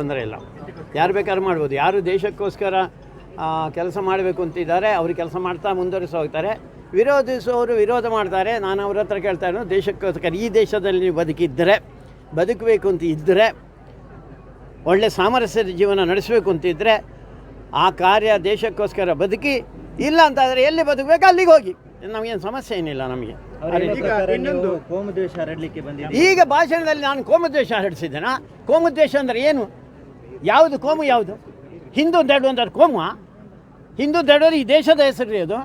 ತೊಂದರೆ ಇಲ್ಲ, ಯಾರು ಬೇಕಾದ್ರೂ ಮಾಡ್ಬೋದು. ಯಾರು ದೇಶಕ್ಕೋಸ್ಕರ ಕೆಲಸ ಮಾಡಬೇಕು ಅಂತಿದ್ದಾರೆ ಅವರು ಕೆಲಸ ಮಾಡ್ತಾ ಮುಂದುವರಿಸಿ ಹೋಗ್ತಾರೆ. ವಿರೋಧಿಸುವವರು ವಿರೋಧ ಮಾಡ್ತಾರೆ. ನಾನು ಅವ್ರ ಹತ್ರ ಕೇಳ್ತಾ ಇರೋದು, ದೇಶಕ್ಕೋಸ್ಕರ ಈ ದೇಶದಲ್ಲಿ ನೀವು ಬದುಕಬೇಕು ಅಂತ ಇದ್ದರೆ, ಒಳ್ಳೆ ಸಾಮರಸ್ಯದ ಜೀವನ ನಡೆಸಬೇಕು ಅಂತಿದ್ದರೆ ಆ ಕಾರ್ಯ ದೇಶಕ್ಕೋಸ್ಕರ ಬದುಕಿ. ಇಲ್ಲ ಅಂತಾದರೆ ಎಲ್ಲಿ ಬದುಕಬೇಕು ಅಲ್ಲಿಗೆ ಹೋಗಿ, ನಮಗೇನು ಸಮಸ್ಯೆ ಏನಿಲ್ಲ. ನಮಗೆ ಕೋಮುದ್ವೇಷ ಹರಡಲಿಕ್ಕೆ ಬಂದಿದೆ. ಈಗ ಭಾಷಣದಲ್ಲಿ ನಾನು ಕೋಮುದ್ವೇಷ ಹರಡಿಸಿದ್ದೇನಾ? ಕೋಮುದ್ವೇಷ ಅಂದರೆ ಏನು? ಯಾವುದು ಕೋಮು? ಯಾವುದು ಹಿಂದೂ ದೆಡು ಅಂತ ಕೋಮು? ಹಿಂದೂ ದೆಡೋದು ಈ ದೇಶದ ಹೆಸರು. ಅದು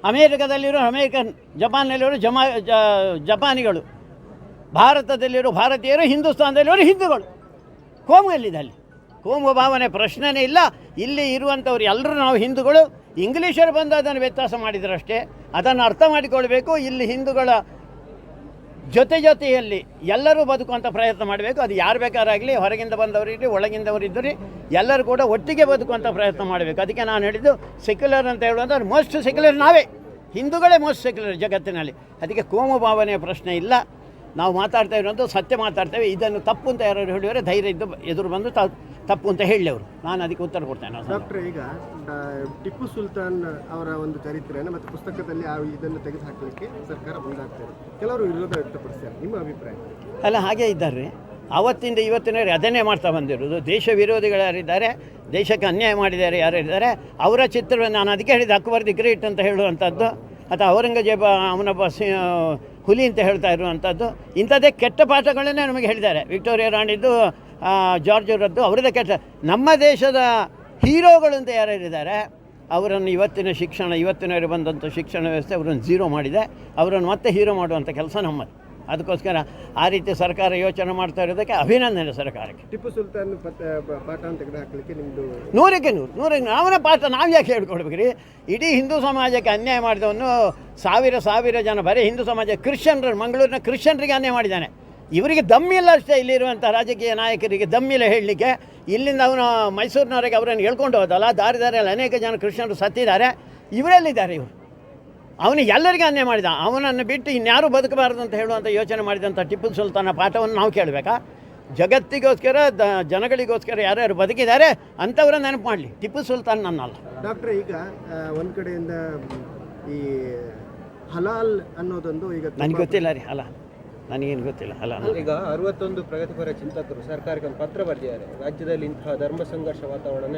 ಅಮೇರಿಕಾದಲ್ಲಿರೋ ಅಮೇರಿಕನ್, ಜಪಾನ್ನಲ್ಲಿರೋ ಜಪಾನಿಗಳು, ಭಾರತದಲ್ಲಿರೋ ಭಾರತೀಯರು, ಹಿಂದೂಸ್ತಾನದಲ್ಲಿರೋ ಹಿಂದೂಗಳು. ಕೋಮು ಎಲ್ಲಿದೆ? ಅಲ್ಲಿ ಕೋಮು ಭಾವನೆ ಪ್ರಶ್ನೆನೇ ಇಲ್ಲ. ಇಲ್ಲಿ ಇರುವಂಥವ್ರು ಎಲ್ಲರೂ ನಾವು ಹಿಂದೂಗಳು. ಇಂಗ್ಲೀಷರು ಬಂದು ಅದನ್ನು ವ್ಯತ್ಯಾಸ ಮಾಡಿದರಷ್ಟೇ. ಅದನ್ನು ಅರ್ಥ ಮಾಡಿಕೊಳ್ಬೇಕು. ಇಲ್ಲಿ ಹಿಂದೂಗಳ ಜೊತೆಯಲ್ಲಿ ಎಲ್ಲರೂ ಬದುಕುವಂಥ ಪ್ರಯತ್ನ ಮಾಡಬೇಕು. ಅದು ಯಾರು ಬೇಕಾರಾಗಲಿ, ಹೊರಗಿಂದ ಬಂದವರಿರಲಿ, ಒಳಗಿಂದವರಿದ್ದರೆ ಎಲ್ಲರೂ ಕೂಡ ಒಟ್ಟಿಗೆ ಬದುಕುವಂಥ ಪ್ರಯತ್ನ ಮಾಡಬೇಕು. ಅದಕ್ಕೆ ನಾನು ಹೇಳಿದ್ದು, ಸೆಕ್ಯುಲರ್ ಅಂತ ಹೇಳುವಂಥ ಮೋಸ್ಟ್ ಸೆಕ್ಯುಲರ್ ನಾವೇ, ಹಿಂದೂಗಳೇ ಮೋಸ್ಟ್ ಸೆಕ್ಯುಲರ್ ಜಗತ್ತಿನಲ್ಲಿ. ಅದಕ್ಕೆ ಕೋಮು ಭಾವನೆಯ ಪ್ರಶ್ನೆ ಇಲ್ಲ. ನಾವು ಮಾತಾಡ್ತಾ ಇರೋದು ಸತ್ಯ ಮಾತಾಡ್ತೇವೆ. ಇದನ್ನು ತಪ್ಪು ಅಂತ ಯಾರು ಹೇಳಿದರೆ ಧೈರ್ಯ ಇದ್ದು ಎದುರು ಬಂದು ತಪ್ಪು ಅಂತ ಹೇಳಿ ಅವರು, ನಾನು ಅದಕ್ಕೆ ಉತ್ತರ ಕೊಡ್ತೇನೆ. ಡಾಕ್ಟರ್, ಈಗ ಟಿಪ್ಪು ಸುಲ್ತಾನ್ ಅವರ ಒಂದು ಚರಿತ್ರೆಯನ್ನು ಮತ್ತು ಪುಸ್ತಕದಲ್ಲಿ ಇದನ್ನು ತೆಗೆದುಹಾಕಲಿಕ್ಕೆ ಸರ್ಕಾರ ಮುಂದಾಗ್ತಾರೆ. ಕೆಲವರು ವಿರೋಧ ವ್ಯಕ್ತಪಡಿಸ್ತಾರೆ. ನಿಮ್ಮ ಅಭಿಪ್ರಾಯ? ಅಲ್ಲ, ಹಾಗೇ ಇದ್ದಾರೆ. ಆವತ್ತಿಂದ ಇವತ್ತಿನವರೆಗೆ ಅದನ್ನೇ ಮಾಡ್ತಾ ಬಂದಿರೋದು. ದೇಶ ವಿರೋಧಿಗಳು ಯಾರಿದ್ದಾರೆ, ದೇಶಕ್ಕೆ ಅನ್ಯಾಯ ಮಾಡಿದ್ದಾರೆ ಯಾರಿದ್ದಾರೆ, ಅವರ ಚಿತ್ರವನ್ನು ನಾನು ಅದಕ್ಕೆ ಹೇಳಿದೆ, ಅಕ್ಬರ್ ದಿ ಗ್ರೇಟ್ ಅಂತ ಹೇಳುವಂಥದ್ದು, ಅಥವಾ ಔರಂಗಜೇಬ ಅವನೊಬ್ಬ ಹುಲಿ ಅಂತ ಹೇಳ್ತಾ ಇರುವಂಥದ್ದು, ಇಂಥದ್ದೇ ಕೆಟ್ಟ ಪಾಠಗಳನ್ನೇ ನಮಗೆ ಹೇಳಿದ್ದಾರೆ. ವಿಕ್ಟೋರಿಯಾ ರಾಣಿದ್ದು, ಜಾರ್ಜ್ ಅವರದ್ದು, ಅವರದ್ದೇ ಕೆಟ್ಟ. ನಮ್ಮ ದೇಶದ ಹೀರೋಗಳು ಅಂತ ಯಾರ್ಯಾರಿದ್ದಾರೆ ಅವರನ್ನು ಇವತ್ತಿನವರೆಗೆ ಬಂದಂಥ ಶಿಕ್ಷಣ ವ್ಯವಸ್ಥೆ ಅವರನ್ನು ಝೀರೋ ಮಾಡಿದೆ. ಅವರನ್ನು ಮತ್ತೆ ಹೀರೋ ಮಾಡುವಂಥ ಕೆಲಸ ನಮ್ಮದು. ಅದಕ್ಕೋಸ್ಕರ ಆ ರೀತಿ ಸರ್ಕಾರ ಯೋಚನೆ ಮಾಡ್ತಾ ಇರೋದಕ್ಕೆ ಅಭಿನಂದನೆ ಸರ್ಕಾರಕ್ಕೆ. ಟಿಪ್ಪು ಸುಲ್ತಾನ್ ಪಾಠ ತೆಗೆದುಹಾಕಲಿಕ್ಕೆ ನಿಮ್ಮದು 100ಕ್ಕೆ 100 ಅವನ ಪಾಠ ನಾವು ಯಾಕೆ ಹೇಳ್ಕೊಡ್ಬೇಕ್ರಿ? ಇಡೀ ಹಿಂದೂ ಸಮಾಜಕ್ಕೆ ಅನ್ಯಾಯ ಮಾಡಿದವನು ಸಾವಿರ ಜನ, ಬರೀ ಹಿಂದೂ ಸಮಾಜ, ಕ್ರಿಶ್ಚಿಯನ್ರು, ಮಂಗಳೂರಿನ ಕ್ರಿಶ್ಚಿಯನ್ರಿಗೆ ಅನ್ಯಾಯ ಮಾಡಿದ್ದಾನೆ. ಇವರಿಗೆ ದಮ್ಮಿಲ್ಲ ಅಷ್ಟೇ. ಇಲ್ಲಿರುವಂಥ ರಾಜಕೀಯ ನಾಯಕರಿಗೆ ದಮ್ಮಿಲ್ಲ ಹೇಳಲಿಕ್ಕೆ. ಇಲ್ಲಿಂದ ಅವನು ಮೈಸೂರಿನವರೆಗೆ ಅವರನ್ನು ಹೇಳ್ಕೊಂಡು ಹೋದಲ್ಲ, ದಾರಿಯಲ್ಲಿ ಅನೇಕ ಜನ ಕ್ರಿಶ್ಚಿಯನ್ರು ಸತ್ತಿದ್ದಾರೆ. ಇವರೆಲ್ಲಿದ್ದಾರೆ? ಇವರು ಅವನಿಗೆ ಎಲ್ಲರಿಗೂ ಅನ್ಯಾಯ ಮಾಡಿದ. ಅವನನ್ನು ಬಿಟ್ಟು ಇನ್ಯಾರೂ ಬದುಕಬಾರದು ಅಂತ ಹೇಳುವಂಥ ಯೋಚನೆ ಮಾಡಿದಂಥ ಟಿಪ್ಪು ಸುಲ್ತಾನ ಪಾಠವನ್ನು ನಾವು ಕೇಳಬೇಕಾ? ಜಗತ್ತಿಗೋಸ್ಕರ, ಜನಗಳಿಗೋಸ್ಕರ ಯಾರ್ಯಾರು ಬದುಕಿದ್ದಾರೆ ಅಂಥವ್ರ ನೆನಪು ಮಾಡಲಿ. ಟಿಪ್ಪು ಸುಲ್ತಾನ್ ನನ್ನಲ್ಲ. ಡಾಕ್ಟ್ರೆ, ಈಗ ಒಂದು ಕಡೆಯಿಂದ ಈ ಹಲಾಲ್ ಅನ್ನೋದೊಂದು ಈಗ ನನಗೆ ಗೊತ್ತಿಲ್ಲ ರೀ. ಅಲ್ಲ, ನನಗೇನು ಗೊತ್ತಿಲ್ಲ. ಅಲ್ಲ, ಈಗ 61 ಪ್ರಗತಿಪರ ಚಿಂತಕರು ಸರ್ಕಾರಕ್ಕೆ ಒಂದು ಪತ್ರ ಬರೆದಿದ್ದಾರೆ. ರಾಜ್ಯದಲ್ಲಿ ಇಂತಹ ಧರ್ಮ ಸಂಘರ್ಷ ವಾತಾವರಣ